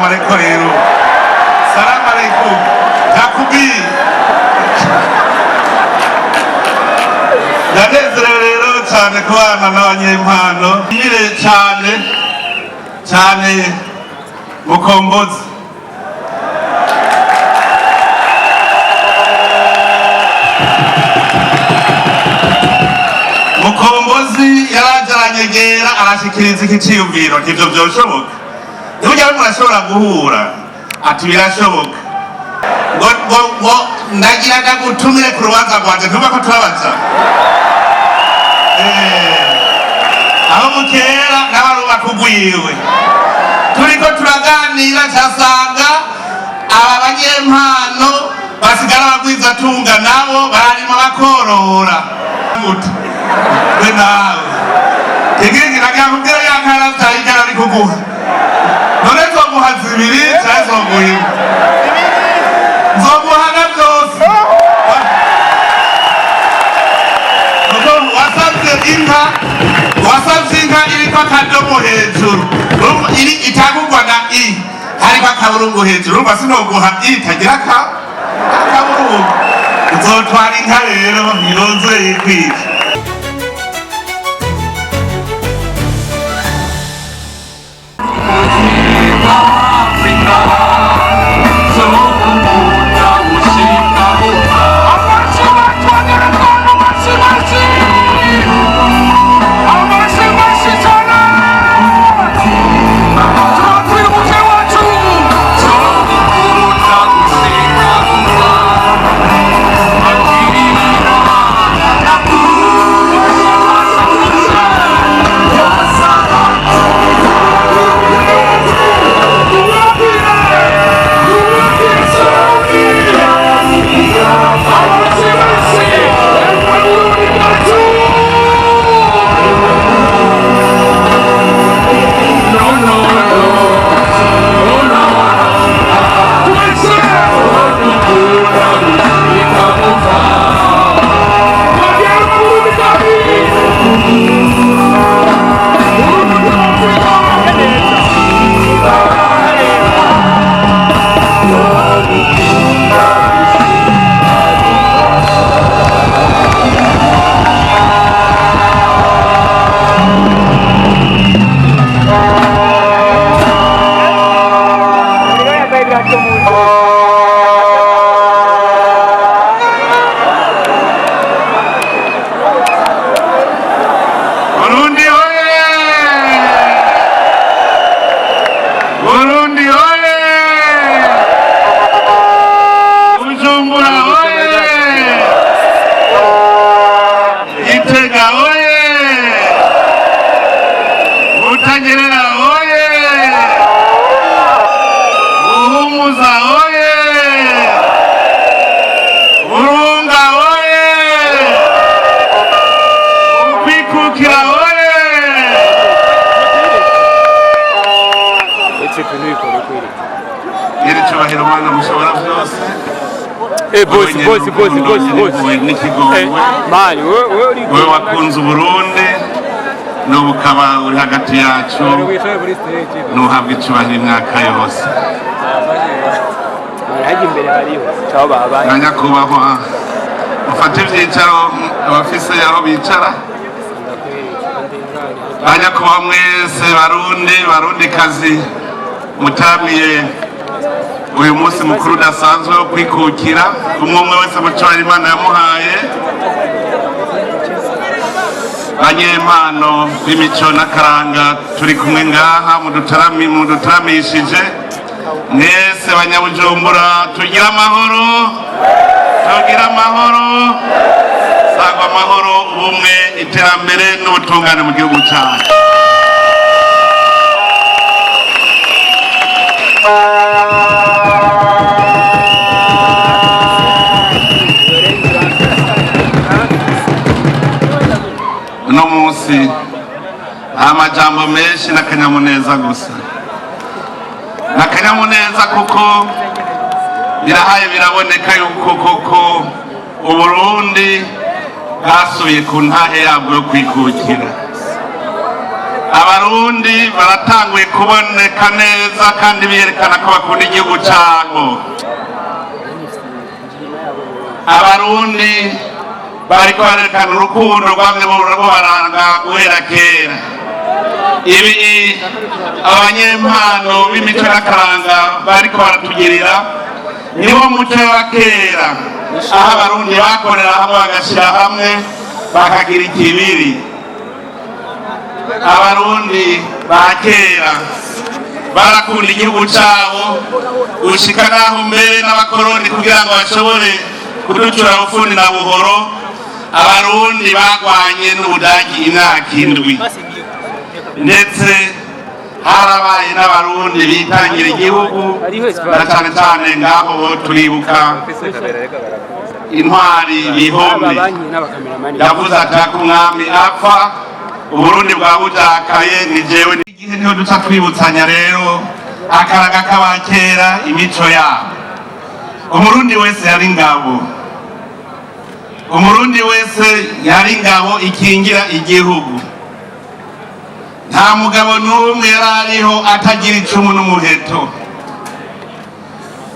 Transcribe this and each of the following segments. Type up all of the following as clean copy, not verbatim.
alaikum rero. Salamu alaikum. Jakubi. Ndanezerewe rero cyane kubana n'abanyempano. Nyire cyane Mukombozi. Mukombozi yarajaranyegera arashikiriza ikiciyumviro ntivyo vyoshoboka. Nibujya murashobora guhura ati birashoboka. Ngo ndagira ndagutumire ku rubanza rwanje ntumva ko turabaza. Aho mukera n'abaruba kugwiwe. Turiko turaganira cyasanga aba banyempano basigara bagwiza tunga nabo barimo bakorora. We nawe tegenge nakakubwira yankara cyayigara ari kuguha none nzoguha zibiri cyangwa nzoguha nzoguha na byose kuko wasabye inka iriko akadomo hejuru iri itagurwa na i hariko akaburungu hejuru urumva sinoguha i itagira akaburungu nzotwara inka rero ntironze yikwije. Wewe wakunze Burundi n'ubukaba uri hagati yacu n'uhabwa icubahiro imyaka yose. Nyakubahwa mufate ivyicaro abafise aho bicara. Nyakubahwa mwese barundikazi mutamiye uyu munsi mukuru udasanzwe wo kwikukira umwe wese mucubahiro Imana yamuhaye. Banyempano b'imico n'akaranga turi kumwe ngaha muduteramishije mwese banyabujumbura tugira amahoro sagwa amahoro ubumwe iterambere n'ubutungane mu gihugu cyacu. Uno munsi amajambo menshi n'akanyamuneza gusa, n'akanyamuneza kuko birahaye biraboneka yuko koko Uburundi bwasubiye ku ntahe yabwo yo kwikukira. abarundi baratanguye kuboneka neza kandi biyerekana ko bakunda igihugu cyabo. Abarundi bariko barerekana urukundo rwamwe baranga guhera kera. Ibi abanyempano b'imico n'akaranga bariko baratugirira niwo muco wa kera, aho abarundi bakorera hamwe bagashyira hamwe bakagira ikibiri. Abarundi ba kera barakunda igihugu cyabo gushika naho mbere n'abakoroni kugira ngo bashobore kuducura ufundi na buhoro. Abarundi bagwanye n'Ubudagi imyaka 7 ndetse harabaye n'abarundi bitangira igihugu, na cyane cyane ngaho turibuka intwari Bihombi yavuze ati umwami apfa Uburundi bwa bujakaye ni jewe. Igihe niho duca twibutsanya rero akaraga k'abakera imico yabo. Umurundi wese yari ingabo, umurundi wese yari ingabo ikingira igihugu. Nta mugabo n'umwe yarariho atagira icumu n'umuheto.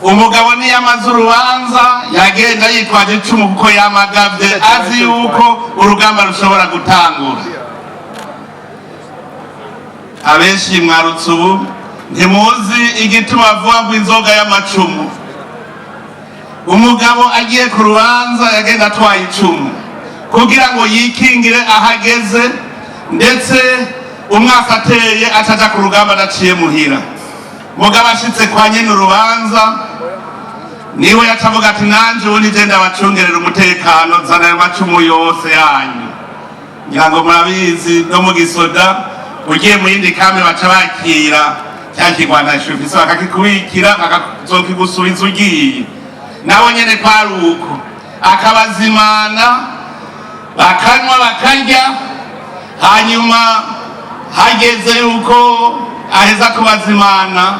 Umugabo niyamaze urubanza yagenda yitwaje icumu kuko yamagavye azi yuko urugamba rushobora gutangura. Abenshi mwarutse ubu ntimuzi igituma bavuga ngo inzoga y'amacumu. Umugabo agiye ku rubanza yagenda atwaye icumu kugira ngo yikingire ahageze, ndetse umwaka ateye ataja ku rugamba adaciye muhira. Mugabo ashitse kwa nyene urubanza niwe yacavuga ati nanje ubu nije ndabacungerera umutekano, zana ayo macumu yose yanyu. Ngira ngo murabizi no mu gisoda ugiye mu yindi kame baca bakira cya kigwanisho ufise bakakikubikira bakazokigusubiza ugiye. Nawe nyene kwari uko akabazimana, bakanywa bakarya, hanyuma hageze yuko aheza kubazimana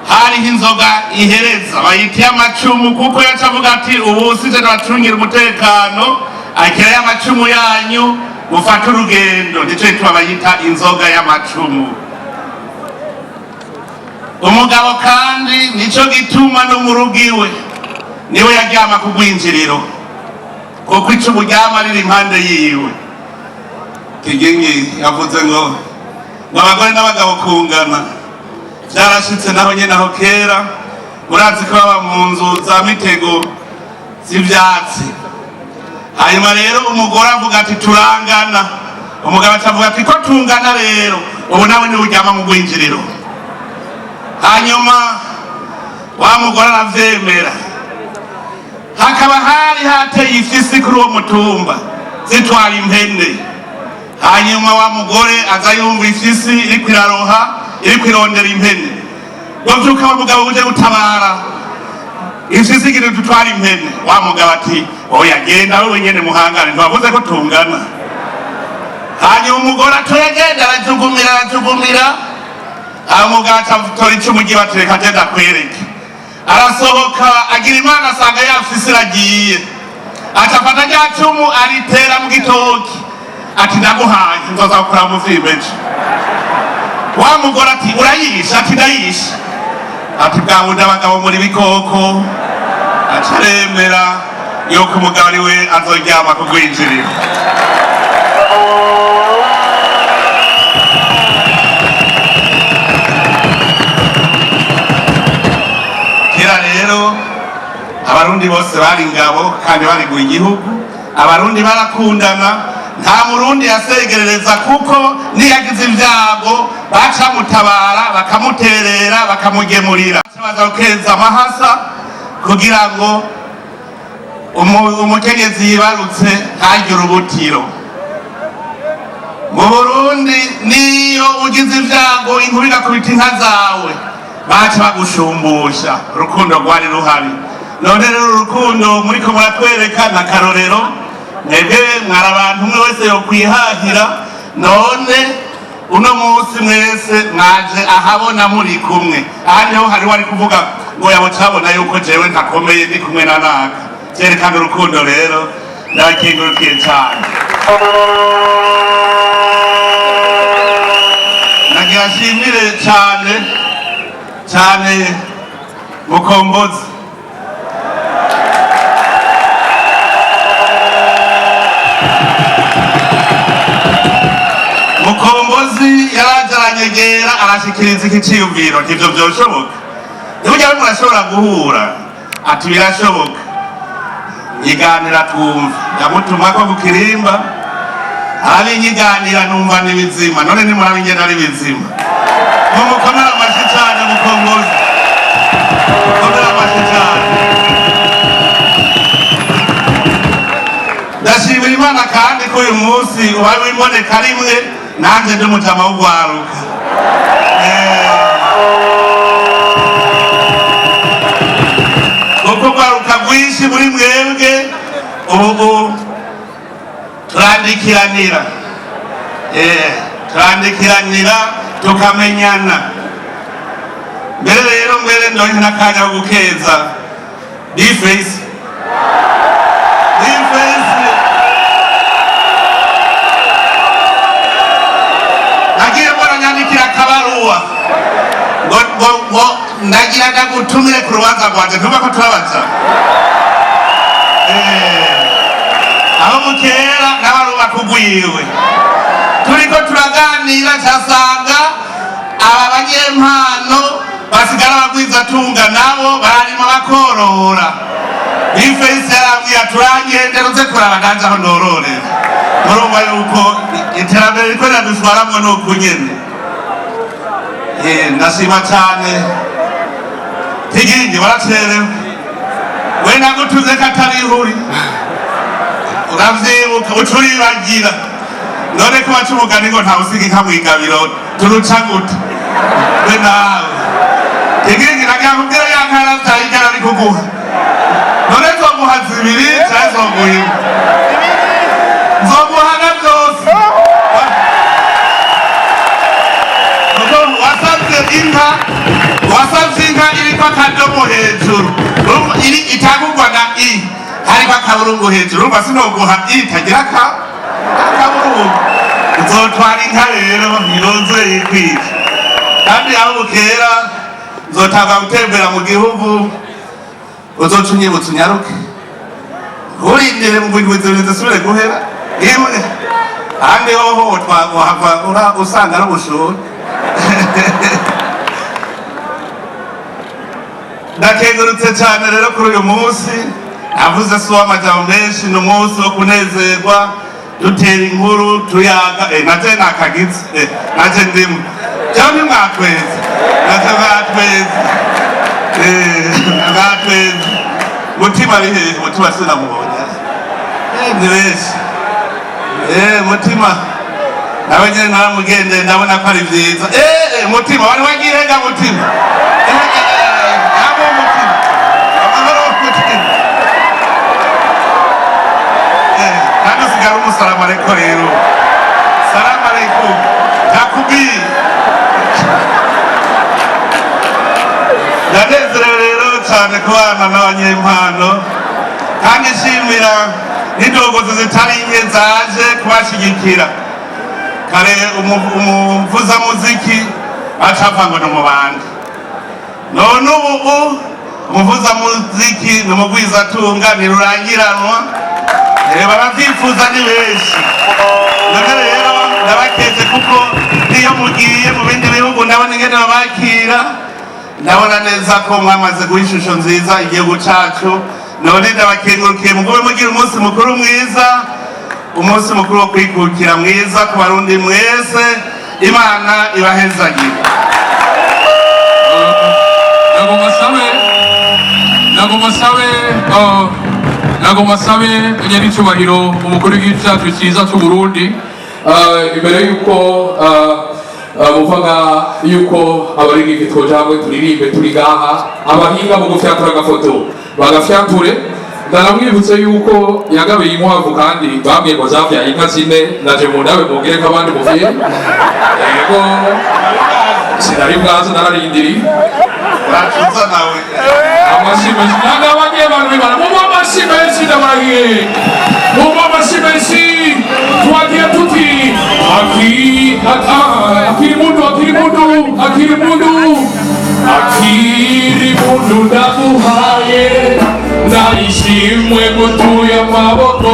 hariho inzoga ihereza bayitiye amacumu, kuko yacavuga ati ubu sije ndabacungira umutekano, akirayo amacumu yanyu mufata urugendo. Nico gituma bayita inzoga y'amacumu. Umugabo kandi nico gituma no mu rugo iwe niwe yaryama ku rwinjiriro, kuko icumu ryama riri impande yiwe. Kigingi yavuze ngo abagore n'abagabo kungana byarashitse naho nyene aho kera. Murazi ko baba mu nzu za mitego z'ivyatsi. Hanyuma rero umugore avuga ati turangana, umugabo atavuga ati ko tungana rero ubu nawe niwe uryama mu rwinjiriro. Hanyuma wa mugore aravyemera. Hakaba hari hateye ifisi kuri uwo mutumba zitwara impene. Hanyuma wa mugore aza yumva ifisi iriko iraroha, iriko irondera impene. Bavyuka wa mugabo uje gutabara ifisi igire tutwara impene. Wa mugabo ati oya genda wewe nyene muhangane, ntiwavuze ko tungana. Hanyuma umugore atoyagenda arajugumira. Umugabo acatora icumu ryiwe ati reka genda kwereke. Arasohoka agira Imana asanga ya fisi iragiye. Acafata rya cumu aritera mu gitoki ati ndaguhaye nzoza gukora mu vyimeje. Wa mugore ati urayisha? Ati ndayisha. Ati bwawundi abagabo muri bikoko. Acaremera yuko umugabo ari we azoryama ku rwinjiriro. Kera rero abarundi bose bari ingabo kandi bariguye igihugu. Abarundi barakundana, nta murundi yasegerereza, kuko niyagize ibyago baca mutabara bakamuterera bakamugemurira. Baza gukeza amahasa kugira ngo umukenyezi yibarutse ntagire urubutiro. Mu Burundi niyo ugize ibyago inkuba igakubita inka zawe baca bagushumbusha. Urukundo rwari ruhari. None rero urukundo muriko muratwereka na karorero. Mwebwe mwari abantu umwe wese yokwihahira. None uno munsi mwese mwaje ahabona muri kumwe. Aha niho hari wari kuvuga ngo yabo cabona yuko jewe ntakomeye ndi kumwe na naka. Cyerekana urukundo rero ndabakengurukiye cyane. cyane cyane Mukombozi. Mukombozi yaraje aranyegera arashikiriza ikiciyumviro ntivyo vyoshoboka. Nibujya barimo urashobora guhura ati birashoboka yiganira twumva yamutumako ku kirimba arabinyiganira numva ni bizima none nimurabingena ari bizima mumukomera amashi cyane Mukombozi mukomera amashi cyane. Ndashimira Imana kandi ko uyu munsi ubaye wiboneka rimwe nanje ndi umutama w'ugwaruka kuko ugwaruka rwinshi muri mwebwe ubu turandikiranira turandikiranira tukamenyana. Mbere rero mbere ndonke n'akanya ko gukeza Bface nagiye mbona nyandikira akabaruwa ngo ndagira ndagutumire ku rubanza rwanje ntuba ko turabaza aho mukera n'abaruba kugwiwe turiko turaganira cyasanga aba banyempano basigara bagwiza tunga nabo bararima bakorora. Bface yarambwiye turagende ruze kuraba nanje aho ndororera murumva yuko iterambere riko riradutwaramwo nuku nyene. Ndashima cyane Tigingi waracerewe we nagutuze katarihuri uravyibuka ucuribagira none ko waca umugani ngo ntawusiga inka mwigabiro turuca gute we nawe Tigingi nagira kubwira yankara vyayigara ari kuguha none nzoguha zibiri canke nzoguha nzoguha na vyose wasavye inka iriko akadomo hejuru itagurwa na i hariko akaburungu hejuru urumva sinoguha i itagira akaburungu nzotwara inka rero ntiroze yikwije kandi aho bukera nzotanga gutembera mu gihugu uzoca unyibutsa unyaruke urindire mu bigwizi zisubire guhera imwe kandi hoho twagohava usanga ari ubushuhe. Ndakengurutse cyane rero kuri uyu munsi navuze si uw'amajambo menshi ni umunsi wo kunezerwa dutera inkuru tuyaga naje nakagize naje ndimo cyangwa ntimwatweze naje mwatweze mutima ari hehe mutima sinamubonye ni benshi mutima nawe nyine naramugende ndabona ko ari byiza mutima wari wagihenga mutima kandi usigara umusalamu ariko rero salamu alaikum takubiri. Ndanezerewe rero cyane kubana n'abanyempano kandi nshimira n'indongozi zitari nke zaje kubashigikira kare umuvuzamuziki acapfa ngo ni umubandi none ubu umuvuzamuziki ni umugwizatunga ntirurangiranwa baravyifuza ni benshi none rero ndabakeze kuko niyo mugiye mu bindi bihugu ndabona ingene babakira ndabona neza ko mwamaze guha ishusho nziza igihugu cacu none ndabakengurukiye mugube mugira umunsi mukuru mwiza umunsi mukuru wo kwikukira mwiza ku barundi mwese Imana ibahezagire. nagomba sabe nyir'icyubahiro umukuru w'igihugu cyacu cyiza cy'u Burundi imbere yuko muvuga yuko abaririmbyi twoja hamwe turirimbe turi gaha abahinga mu gufyatura agafoto bagafyature. Ndaramwibutse yuko yagabiye inkwavu kandi bambwiye ngo zavyaye inka zine naje mu ndawe mugire nk'abandi muvuye yego sinari bwazo nararindiri uracuza nawe amashimesi nagabanye abantu bibara mu amashimesi ndabahiye mu amashimesi twagiye tuti akiri mundu akiri mundu ndaguhaye nayishimwe gutuye amaboko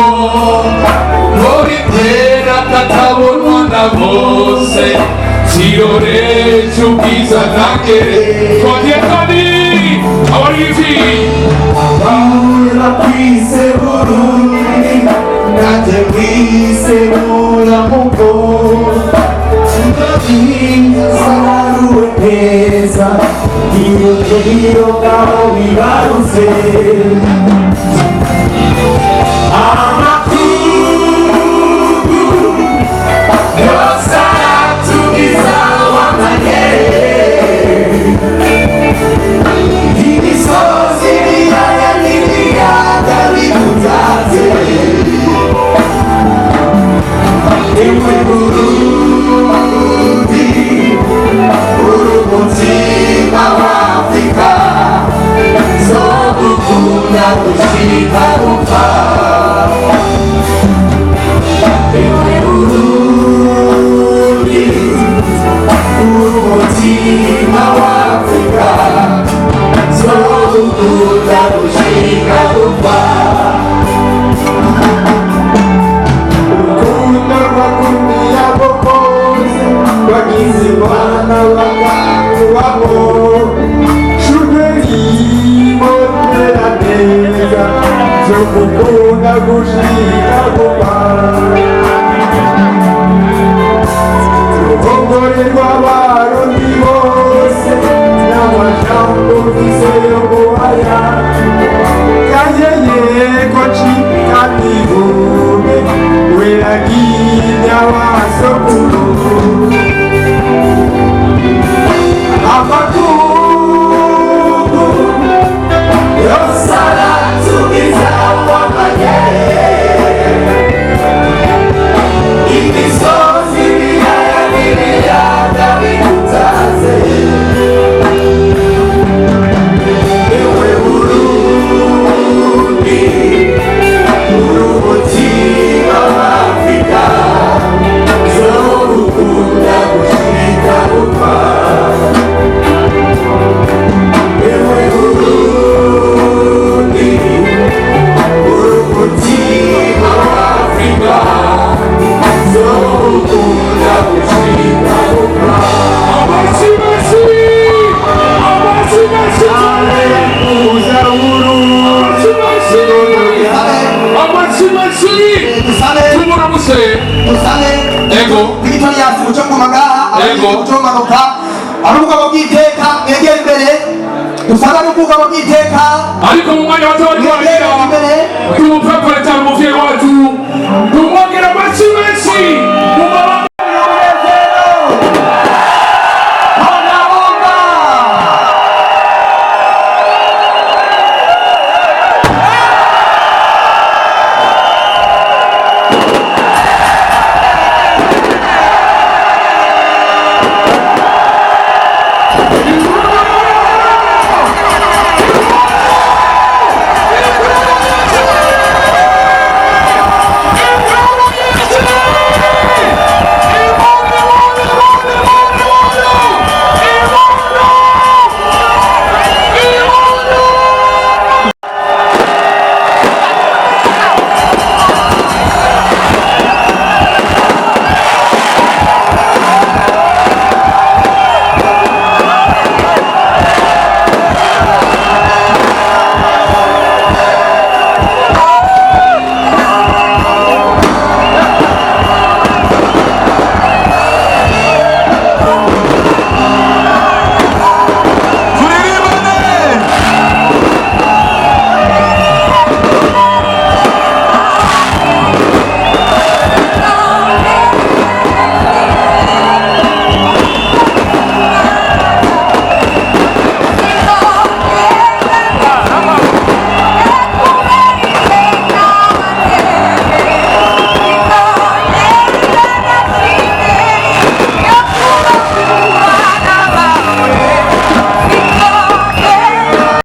ngori pera katabonwa na bose kirore cy'ubwiza ntangere twongeye kandi abaririmbyi Paula kwise Burundi nanje kwise Muramuko saruwe peza iyo ngabo bibarutse amakungu yose aratugiza wamanyere imisozi ibiyaya n'ibiyaga bigutatse ewe Burundi uri umutima w'Afrika zogukunda gushika gupfa ewe Burundi uri umutima w'Afrika zogukunda gushika gupfa urukundo rwakumiye abo bose bagize Imana bakakubaho shugeri motera neza zogukunda gushika gupfa uruhongore rw'abarundi bose n'amajambo mfise yo guhaya kayeyeko cika ntibume weraginya wasokuru amakungu yose aratugiza wamanyere imisozi ibiyaya n'ibiyaga bigutatse ewe Burundi uri umutima w'Afrika zogukunda gushika gupfa ewe Burundi uri umutima w'Afrika zogukunda gushika gupfa ego Victorias mucongomagaha Ego. mucongomanuka ari ubugabo bw'iteka mwegera imbere dusaba n'ubwugabo bw'iteka ariko mu mwanya bato bariko mwegera baragira imbere tumupepere cyane umuvyeyi wacu tumwa